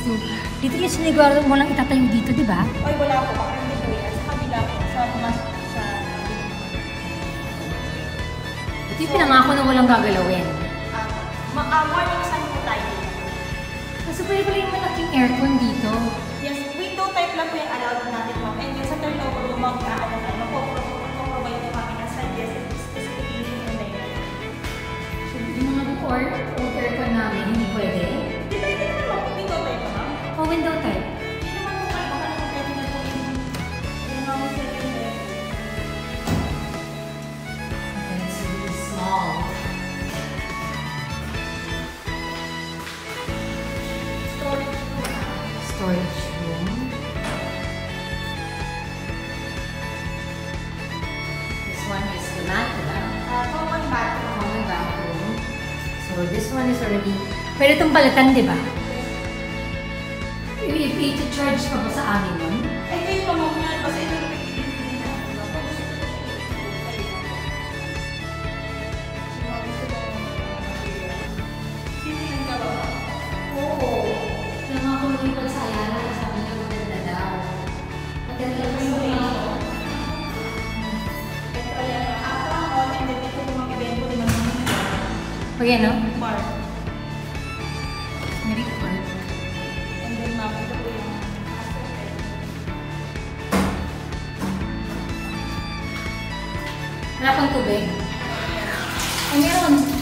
to. Dito yung sinigurado mo lang itatayo dito, di ba? Ay, wala po. Baka hindi po yan. Sa kabila po. Sa pumasok sa... Ito yung pinangako na walang gagalawin. Morning sun po tayo. Kasi pwede pala yung malaking aircon dito. Yes, window type lang po yung allowed natin, ma'am. And yung sa turnover po, mag-provide po kami ng specifically yung layer. So, yung mga or aircon namin, hindi pwede. Depende naman po, window type po, ma'am. O window type. Hindi naman po kayo, baka naman pwede na po yung mga second layer. Okay, it's really small. Storage room. This one is the mat, diba? Common bathroom. Common bathroom. So this one is already... Pwede itong palitan, diba? I-charge pa ba sa amin nun? Ay, kayo pa ma'am yan. Basta ito yung pagkikita na. Sinihan ka ba? Oo. Kaya nga ako lumipat sa Ayala, sabi niya maganda daw. Maganda daw yung mga... Okay, no? Bar. Very cool. And then ma'am, ito po yung Wala pang tubig. Ay, meron.